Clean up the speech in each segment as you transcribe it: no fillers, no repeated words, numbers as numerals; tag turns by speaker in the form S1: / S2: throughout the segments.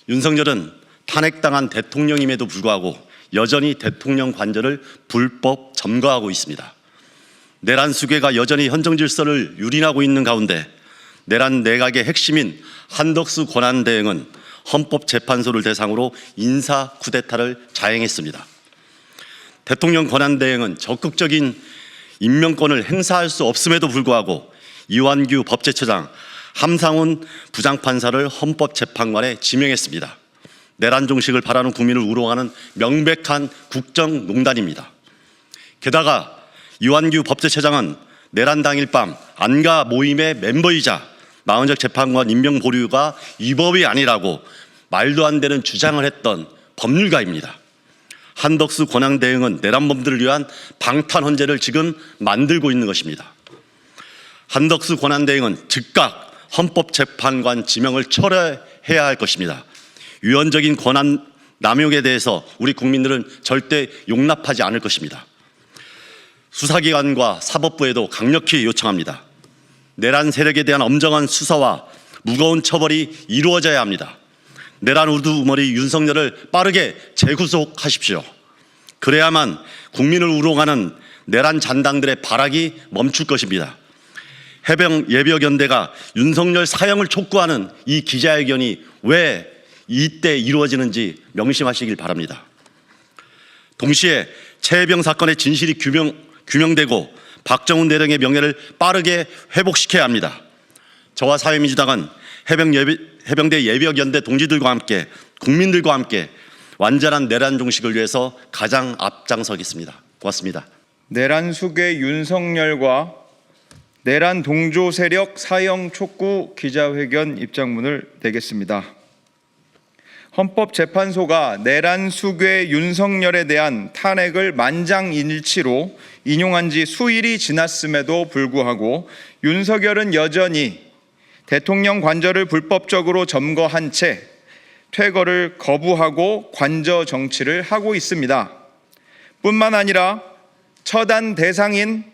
S1: 윤석열은 탄핵당한 대통령임에도 불구하고 여전히 대통령 관저를 불법 점거하고 있습니다. 내란 수괴가 여전히 헌정 질서를 유린하고 있는 가운데 내란 내각의 핵심인 한덕수 권한대행은 헌법재판소를 대상으로 인사 쿠데타를 자행했습니다. 대통령 권한대행은 적극적인 임명권을 행사할 수 없음에도 불구하고 이완규 법제처장, 함상훈 부장판사를 헌법재판관에 지명했습니다. 내란 종식을 바라는 국민을 우롱하는 명백한 국정농단입니다. 게다가 이완규 법제처장은 내란 당일 밤 안가 모임의 멤버이자 마흔적 재판관 임명 보류가 위법이 아니라고 말도 안 되는 주장을 했던 법률가입니다. 한덕수 권한대행은 내란범들을 위한 방탄 헌재를 지금 만들고 있는 것입니다. 한덕수 권한대행은 즉각 헌법재판관 지명을 철회해야 할 것입니다. 위헌적인 권한 남용에 대해서 우리 국민들은 절대 용납하지 않을 것입니다. 수사기관과 사법부에도 강력히 요청합니다. 내란 세력에 대한 엄정한 수사와 무거운 처벌이 이루어져야 합니다. 내란 우두머리 윤석열을 빠르게 재구속하십시오. 그래야만 국민을 우롱하는 내란 잔당들의 발악이 멈출 것입니다. 해병 예비역연대가 윤석열 사형을 촉구하는 이 기자회견이 왜 이때 이루어지는지 명심하시길 바랍니다. 동시에 최혜병 사건의 진실이 규명되고 박정훈 대령의 명예를 빠르게 회복시켜야 합니다. 저와 사회민주당은 해병대 예비역연대 동지들과 함께 국민들과 함께 완전한 내란 종식을 위해서 가장 앞장서겠습니다. 고맙습니다.
S2: 내란 수괴 윤석열과 내란 동조 세력 사형 촉구 기자회견 입장문을 내겠습니다. 헌법재판소가 내란 수괴 윤석열에 대한 탄핵을 만장일치로 인용한 지 수일이 지났음에도 불구하고 윤석열은 여전히 대통령 관저를 불법적으로 점거한 채 퇴거를 거부하고 관저 정치를 하고 있습니다. 뿐만 아니라 처단 대상인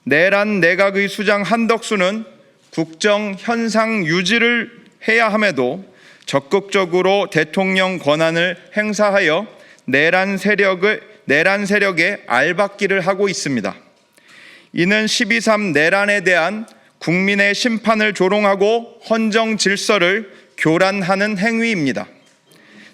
S2: 내란 내각의 수장 한덕수는 국정 현상 유지를 해야 함에도 적극적으로 대통령 권한을 행사하여 내란 세력의 알박기를 하고 있습니다. 이는 12.3 내란에 대한 국민의 심판을 조롱하고 헌정 질서를 교란하는 행위입니다.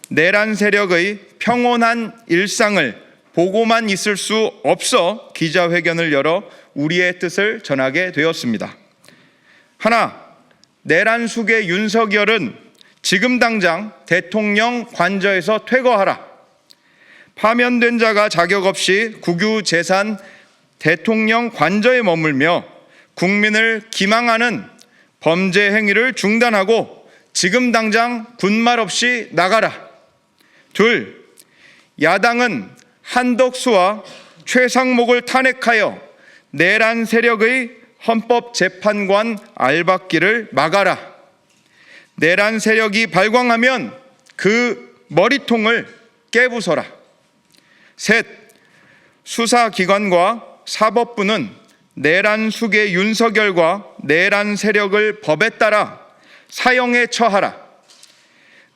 S2: 내란 세력의 평온한 일상을 보고만 있을 수 없어 기자회견을 열어 우리의 뜻을 전하게 되었습니다. 하나, 내란 수괴 윤석열은 지금 당장 대통령 관저에서 퇴거하라. 파면된 자가 자격 없이 국유재산 대통령 관저에 머물며 국민을 기망하는 범죄 행위를 중단하고 지금 당장 군말 없이 나가라. 둘, 야당은 한덕수와 최상목을 탄핵하여 내란 세력의 헌법재판관 알박기를 막아라. 내란 세력이 발광하면 그 머리통을 깨부숴라. 셋, 수사기관과 사법부는 내란 수괴 윤석열과 내란 세력을 법에 따라 사형에 처하라.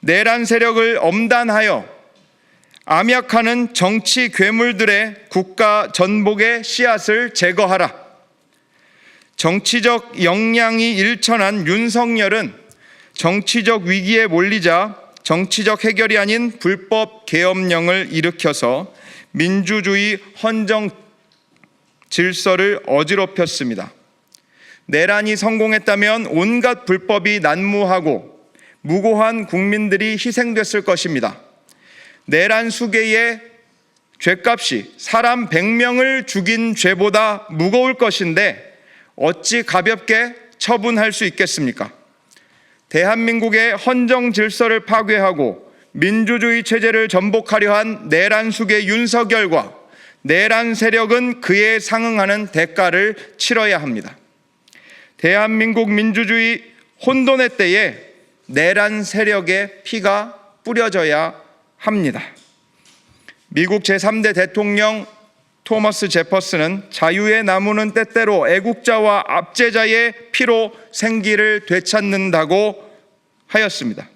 S2: 내란 세력을 엄단하여 암약하는 정치 괴물들의 국가 전복의 씨앗을 제거하라. 정치적 역량이 일천한 윤석열은 정치적 위기에 몰리자 정치적 해결이 아닌 불법 계엄령을 일으켜서 민주주의 헌정 질서를 어지럽혔습니다. 내란이 성공했다면 온갖 불법이 난무하고 무고한 국민들이 희생됐을 것입니다. 내란 수괴의 죄값이 사람 100명을 죽인 죄보다 무거울 것인데 어찌 가볍게 처분할 수 있겠습니까? 대한민국의 헌정 질서를 파괴하고 민주주의 체제를 전복하려 한 내란 수괴 윤석열과 내란 세력은 그에 상응하는 대가를 치러야 합니다. 대한민국 민주주의 혼돈의 때에 내란 세력의 피가 뿌려져야 합니다. 미국 제3대 대통령 토머스 제퍼슨은 자유의 나무는 때때로 애국자와 압제자의 피로 생기를 되찾는다고 하였습니다.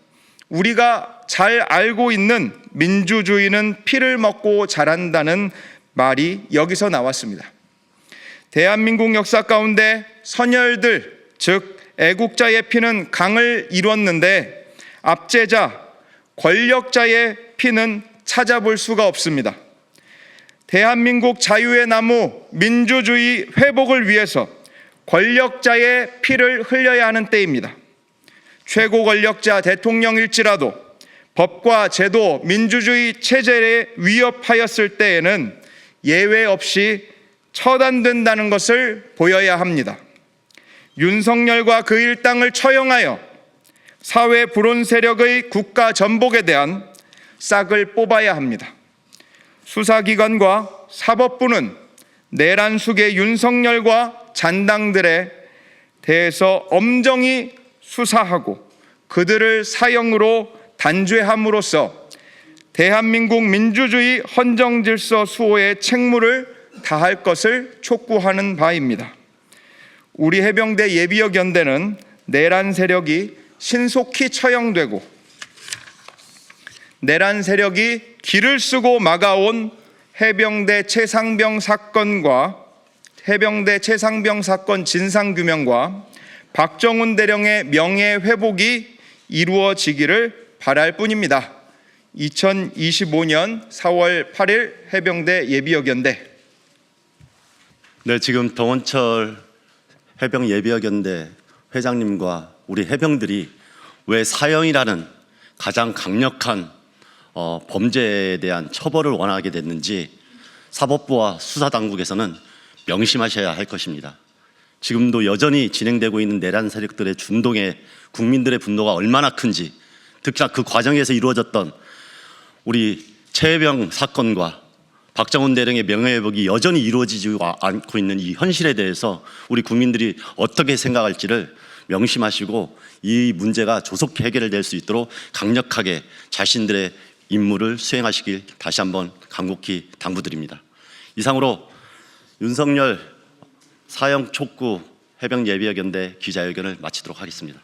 S2: 우리가 잘 알고 있는 민주주의는 피를 먹고 자란다는 말이 여기서 나왔습니다. 대한민국 역사 가운데 선열들, 즉 애국자의 피는 강을 이뤘는데 압제자, 권력자의 피는 찾아볼 수가 없습니다. 대한민국 자유의 나무 민주주의 회복을 위해서 권력자의 피를 흘려야 하는 때입니다. 최고 권력자 대통령일지라도 법과 제도, 민주주의 체제에 위협하였을 때에는 예외 없이 처단된다는 것을 보여야 합니다. 윤석열과 그 일당을 처형하여 사회 불온 세력의 국가 전복에 대한 싹을 뽑아야 합니다. 수사기관과 사법부는 내란 수계 윤석열과 잔당들에 대해서 엄정히 수사하고 그들을 사형으로 단죄함으로써 대한민국 민주주의 헌정질서 수호의 책무를 다할 것을 촉구하는 바입니다. 우리 해병대 예비역 연대는 내란 세력이 신속히 처형되고 내란 세력이 길을 쓰고 막아온 해병대 최상병 사건 진상규명과 박정훈 대령의 명예회복이 이루어지기를 바랄 뿐입니다. 2025년 4월 8일 해병대 예비역연대.
S1: 네, 지금 동원철 해병 예비역연대 회장님과 우리 해병들이 왜 사형이라는 가장 강력한 범죄에 대한 처벌을 원하게 됐는지 사법부와 수사당국에서는 명심하셔야 할 것입니다. 지금도 여전히 진행되고 있는 내란 세력들의 준동에 국민들의 분노가 얼마나 큰지, 특히나 그 과정에서 이루어졌던 우리 최해병 사건과 박정훈 대령의 명예회복이 여전히 이루어지지 않고 있는 이 현실에 대해서 우리 국민들이 어떻게 생각할지를 명심하시고 이 문제가 조속히 해결될 수 있도록 강력하게 자신들의 임무를 수행하시길 다시 한번 간곡히 당부드립니다. 이상으로 윤석열 사형 촉구 해병 예비역연대 기자회견을 마치도록 하겠습니다.